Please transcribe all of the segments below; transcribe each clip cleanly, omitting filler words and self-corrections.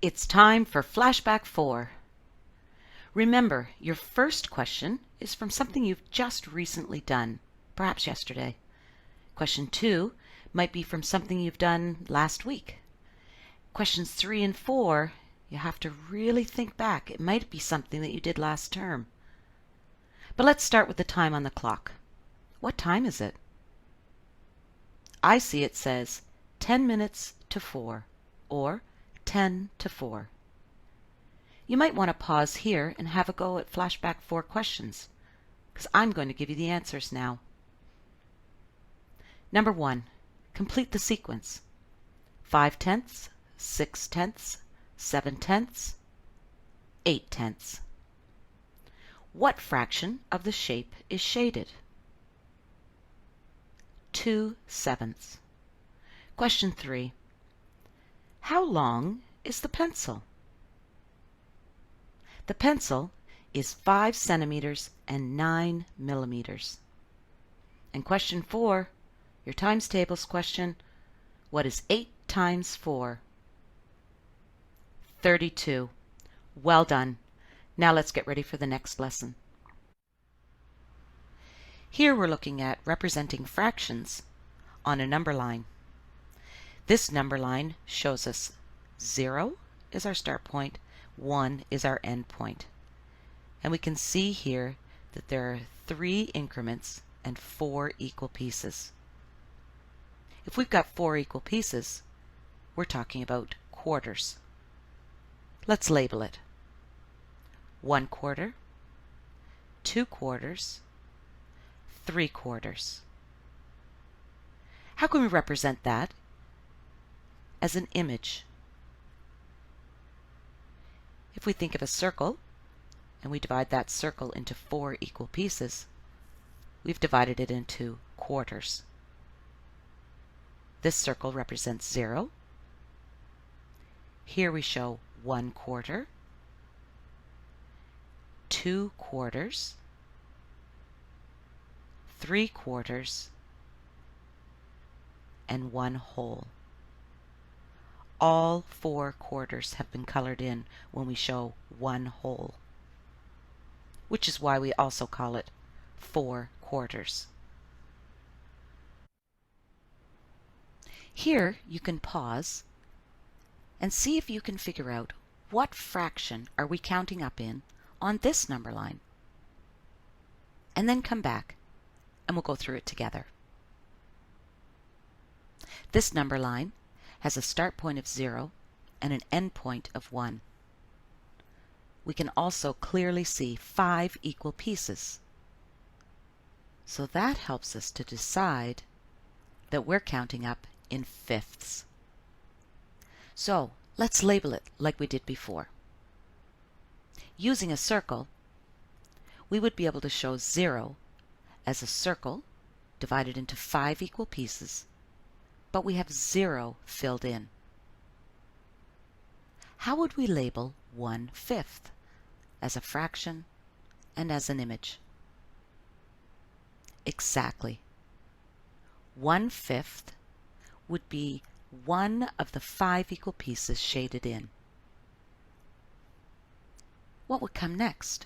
It's time for Flashback 4. Remember, your first question is from something you've just recently done, perhaps yesterday. Question 2 might be from something you've done last week. Questions 3 and 4, you have to really think back. It might be something that you did last term. But let's start with the time on the clock. What time is it? I see it says 10 minutes to 4 or 10 to 4. You might want to pause here and have a go at Flashback 4 questions, because I'm going to give you the answers now. Number 1, complete the sequence. 5/10, 6/10, 7/10, 8/10. What fraction of the shape is shaded? 2/7. Question 3. How long is the pencil? The pencil is 5 centimeters and 9 millimeters. And question 4, your times tables question, what is 8 times 4? 32. Well done. Now let's get ready for the next lesson. Here we're looking at representing fractions on a number line. This number line shows us 0 is our start point, 1 is our end point. And we can see here that there are 3 increments and 4 equal pieces. If we've got 4 equal pieces, we're talking about quarters. Let's label it. 1 quarter, 2 quarters, 3 quarters. How can we represent that as an image? If we think of a circle, and we divide that circle into 4 equal pieces, we've divided it into quarters. This circle represents 0. Here we show 1 quarter, 2 quarters, 3 quarters, and 1 whole. All 4 quarters have been colored in when we show 1 whole, which is why we also call it 4 quarters. Here you can pause and see if you can figure out what fraction are we counting up in on this number line. And then come back and we'll go through it together. This number line has a start point of 0 and an end point of 1. We can also clearly see 5 equal pieces. So that helps us to decide that we're counting up in fifths. So let's label it like we did before. Using a circle, we would be able to show 0 as a circle divided into 5 equal pieces, but we have 0 filled in. How would we label 1/5 as a fraction and as an image? Exactly. 1/5 would be one of the 5 equal pieces shaded in. What would come next?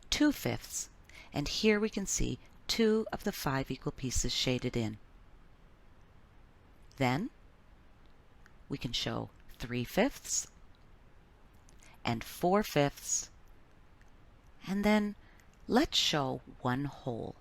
2/5, and here we can see 2 of the 5 equal pieces shaded in. Then we can show 3/5 and 4/5, and then let's show 1 whole.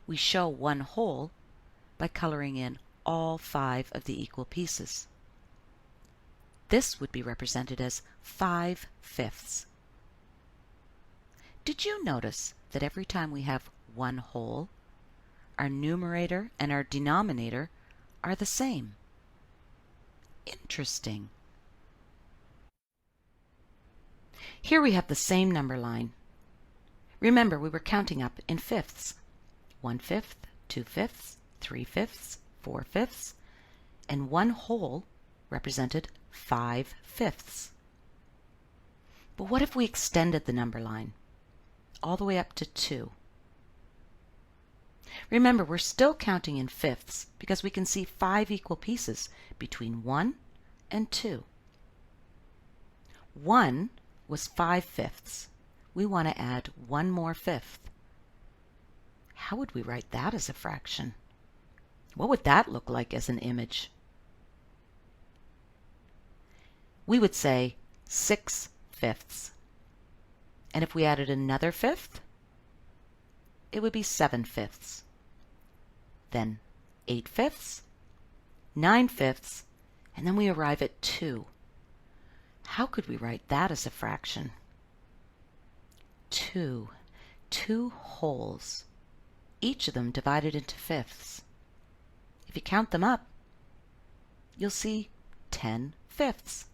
We show 1 whole by coloring in all 5 of the equal pieces. This would be represented as 5/5. Did you notice that every time we have 1 whole, our numerator and our denominator are the same? Interesting. Here we have the same number line. Remember, we were counting up in fifths. 1/5, 2/5, 3/5, 4/5, and 1 whole represented 5/5. But what if we extended the number line all the way up to 2? Remember, we're still counting in fifths because we can see 5 equal pieces between 1, and 2. 1 was 5/5. We want to add one more fifth. How would we write that as a fraction? What would that look like as an image? We would say 6/5. And if we added another fifth, it would be 7/5. Then 8/5, 9/5, and then we arrive at 2. How could we write that as a fraction? 2 wholes, each of them divided into fifths. If you count them up, you'll see 10/5.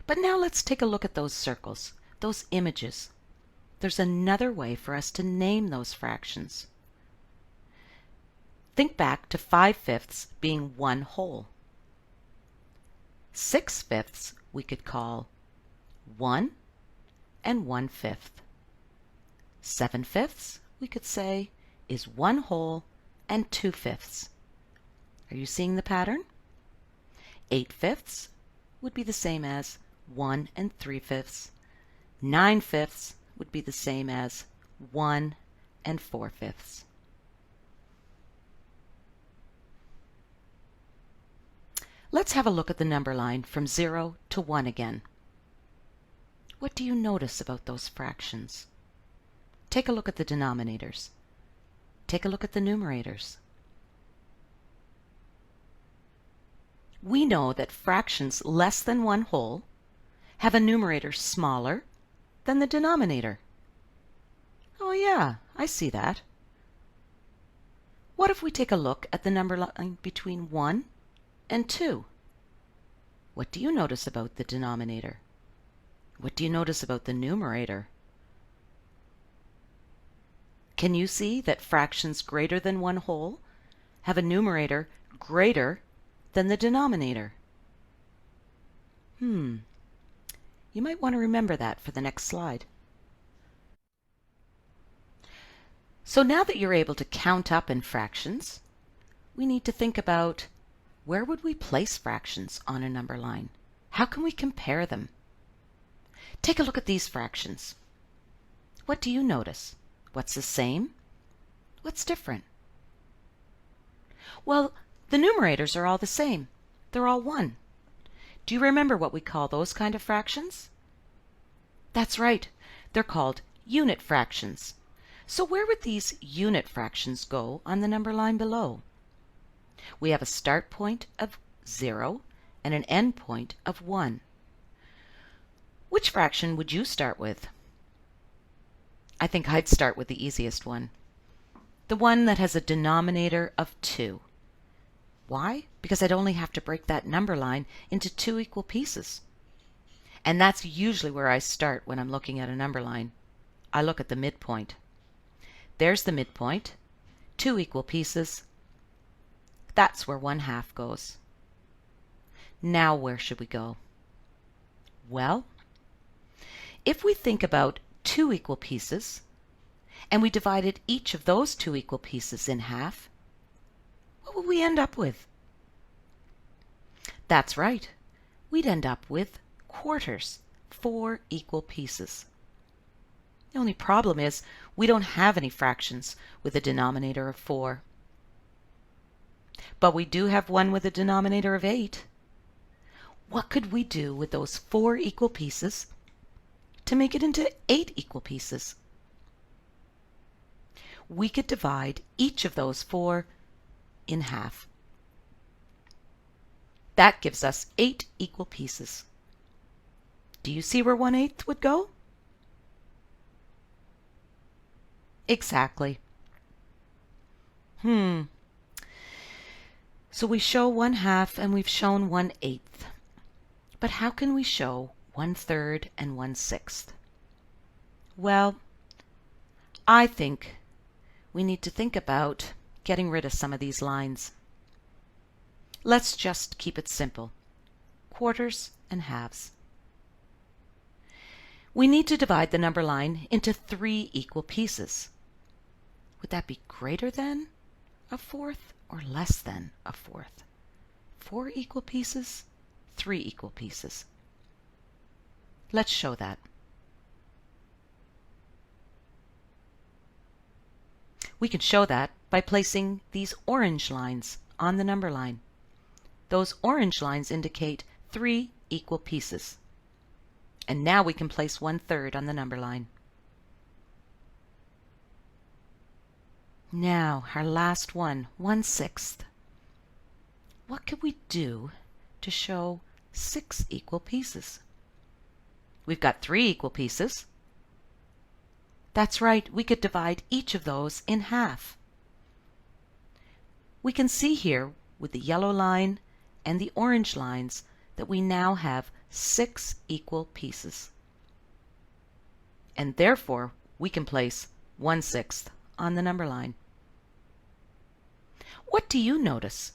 But now let's take a look at those circles, those images. There's another way for us to name those fractions. Think back to 5/5 being one whole. 6/5 we could call 1 and 1/5. 7/5 we could say is one whole and 2/5. Are you seeing the pattern? 8/5 would be the same as 1 and 3/5. 9/5 would be the same as 1 and 4/5. Let's have a look at the number line from 0 to 1 again. What do you notice about those fractions? Take a look at the denominators. Take a look at the numerators. We know that fractions less than one whole have a numerator smaller than the denominator. Oh yeah, I see that. What if we take a look at the number line between 1 and 2? What do you notice about the denominator? What do you notice about the numerator? Can you see that fractions greater than one whole have a numerator greater than the denominator? You might want to remember that for the next slide. So now that you're able to count up in fractions, we need to think about where would we place fractions on a number line? How can we compare them? Take a look at these fractions. What do you notice? What's the same? What's different? Well, the numerators are all the same. They're all 1. Do you remember what we call those kind of fractions? That's right. They're called unit fractions. So where would these unit fractions go on the number line below? We have a start point of 0 and an end point of 1. Which fraction would you start with? I think I'd start with the easiest one. The one that has a denominator of 2. Why? Because I'd only have to break that number line into 2 equal pieces. And that's usually where I start when I'm looking at a number line. I look at the midpoint. There's the midpoint, 2 equal pieces. That's where 1/2 goes. Now where should we go? Well, if we think about 2 equal pieces, and we divided each of those 2 equal pieces in half, what will we end up with? That's right. We'd end up with quarters, 4 equal pieces. The only problem is we don't have any fractions with a denominator of 4. But we do have one with a denominator of 8. What could we do with those 4 equal pieces to make it into 8 equal pieces? We could divide each of those 4 in half. That gives us 8 equal pieces. Do you see where 1/8 would go? Exactly. So we show 1/2 and we've shown 1/8. But how can we show 1/3 and 1/6? Well, I think we need to think about getting rid of some of these lines. Let's just keep it simple. Quarters and halves. We need to divide the number line into 3 equal pieces. Would that be greater than 1/4 or less than 1/4? 4 equal pieces, 3 equal pieces. Let's show that. We can show that by placing these orange lines on the number line. Those orange lines indicate 3 equal pieces. And now we can place 1/3 on the number line. Now, our last one, 1/6. What could we do to show 6 equal pieces? We've got 3 equal pieces. That's right, we could divide each of those in half. We can see here with the yellow line and the orange lines that we now have 6 equal pieces. And therefore, we can place 1/6 on the number line. What do you notice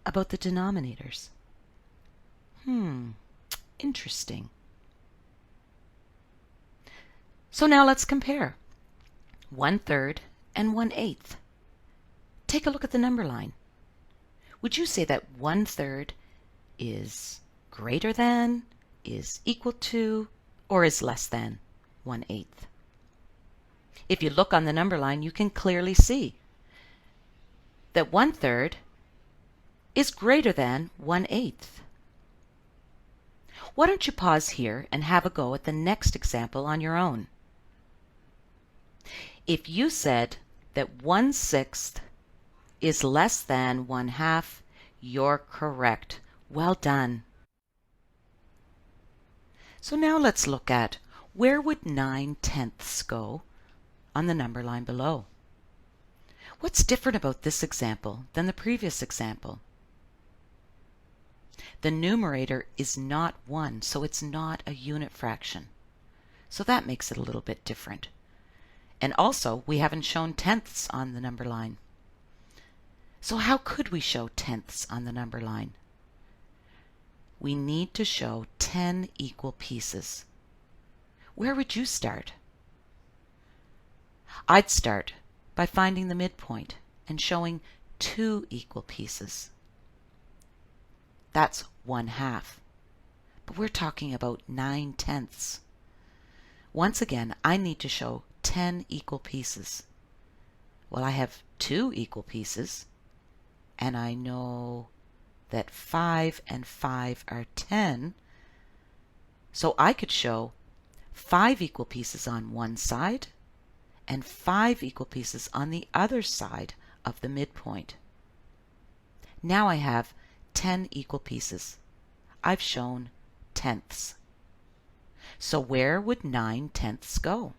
about the denominators? Interesting. So now let's compare 1/3 and 1/8. Take a look at the number line. Would you say that 1/3 is greater than, is equal to, or is less than 1/8? If you look on the number line, you can clearly see that 1/3 is greater than 1/8. Why don't you pause here and have a go at the next example on your own? If you said that 1/6 is less than 1/2, you're correct. Well done. So now let's look at where would 9/10 go on the number line below. What's different about this example than the previous example? The numerator is not 1, so it's not a unit fraction. So that makes it a little bit different. And also, we haven't shown tenths on the number line. So how could we show tenths on the number line? We need to show 10 equal pieces. Where would you start? I'd start by finding the midpoint and showing 2 equal pieces. That's 1/2. But we're talking about 9/10. Once again, I need to show 10 equal pieces. Well, I have 2 equal pieces, and I know that 5 and 5 are 10, so I could show 5 equal pieces on one side and 5 equal pieces on the other side of the midpoint. Now I have 10 equal pieces. I've shown tenths. So where would 9/10 go?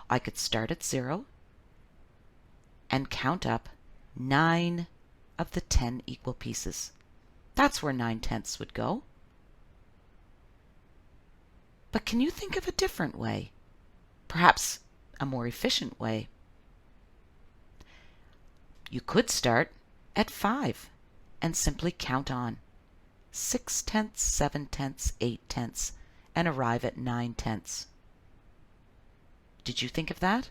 I could start at 0 and count up 9 of the 10 equal pieces. That's where 9/10 would go. But can you think of a different way? Perhaps a more efficient way? You could start at 5 and simply count on 6/10, 7/10, 8/10, and arrive at 9/10. Did you think of that?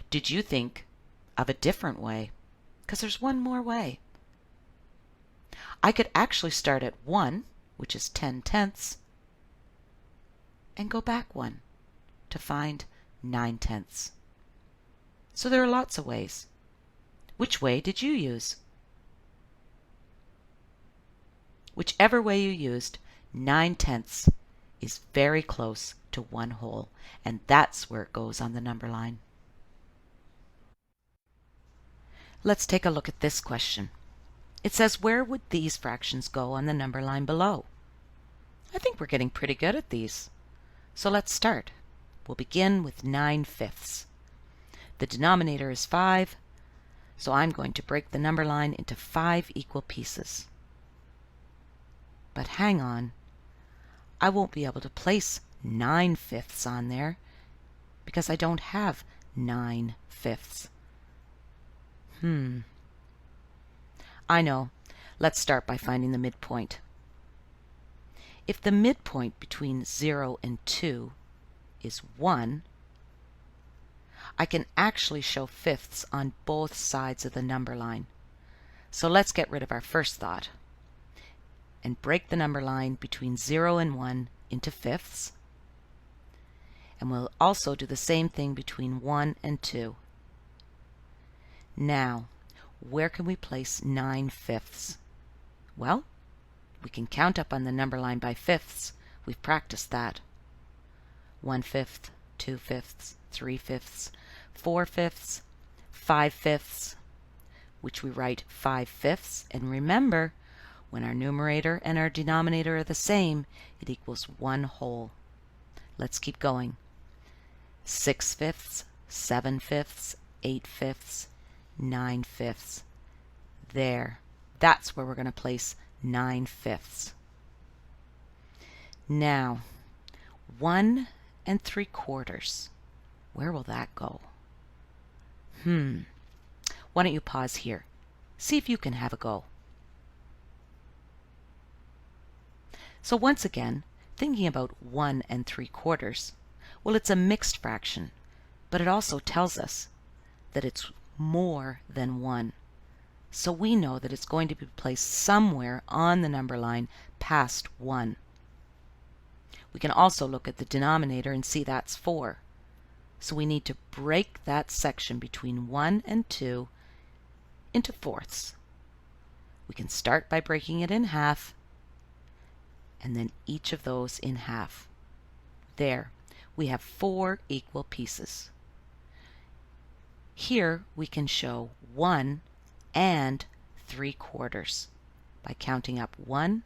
Did you think of a different way? Because there's one more way. I could actually start at 1, which is 10/10, and go back 1 to find 9/10. So there are lots of ways. Which way did you use? Whichever way you used, 9/10 is very close to 1 whole, and that's where it goes on the number line. Let's take a look at this question. It says, where would these fractions go on the number line below? I think we're getting pretty good at these. So let's start. We'll begin with 9/5. The denominator is 5, so I'm going to break the number line into 5 equal pieces. But hang on, I won't be able to place 9/5 on there because I don't have 9/5. I know. Let's start by finding the midpoint. If the midpoint between 0 and 2 is 1, I can actually show fifths on both sides of the number line. So let's get rid of our first thought and break the number line between 0 and 1 into fifths. And we'll also do the same thing between 1 and 2. Now, where can we place 9/5? Well, we can count up on the number line by fifths. We've practiced that. 1/5, 2/5, 3/5, 4/5, 5/5, which we write 5/5. And remember, when our numerator and our denominator are the same, it equals 1 whole. Let's keep going. 6/5, 7/5, 8/5, 9/5. There. That's where we're going to place 9/5. Now, 1 3/4. Where will that go? Why don't you pause here? See if you can have a go. So once again, thinking about 1 3/4, well, it's a mixed fraction, but it also tells us that it's more than 1. So we know that it's going to be placed somewhere on the number line past 1. We can also look at the denominator and see that's 4. So we need to break that section between 1 and 2 into fourths. We can start by breaking it in half, and then each of those in half. There, we have 4 equal pieces. Here we can show 1 and 3/4 by counting up 1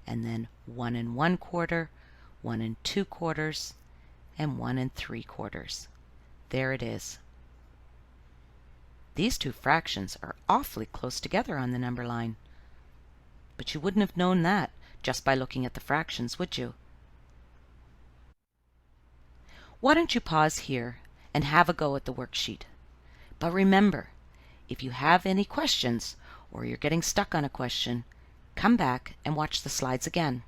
and then 1 1/4, 1 2/4, and 1 3/4. There it is. These two fractions are awfully close together on the number line. But you wouldn't have known that just by looking at the fractions, would you? Why don't you pause here and have a go at the worksheet? But remember, if you have any questions or you're getting stuck on a question, come back and watch the slides again.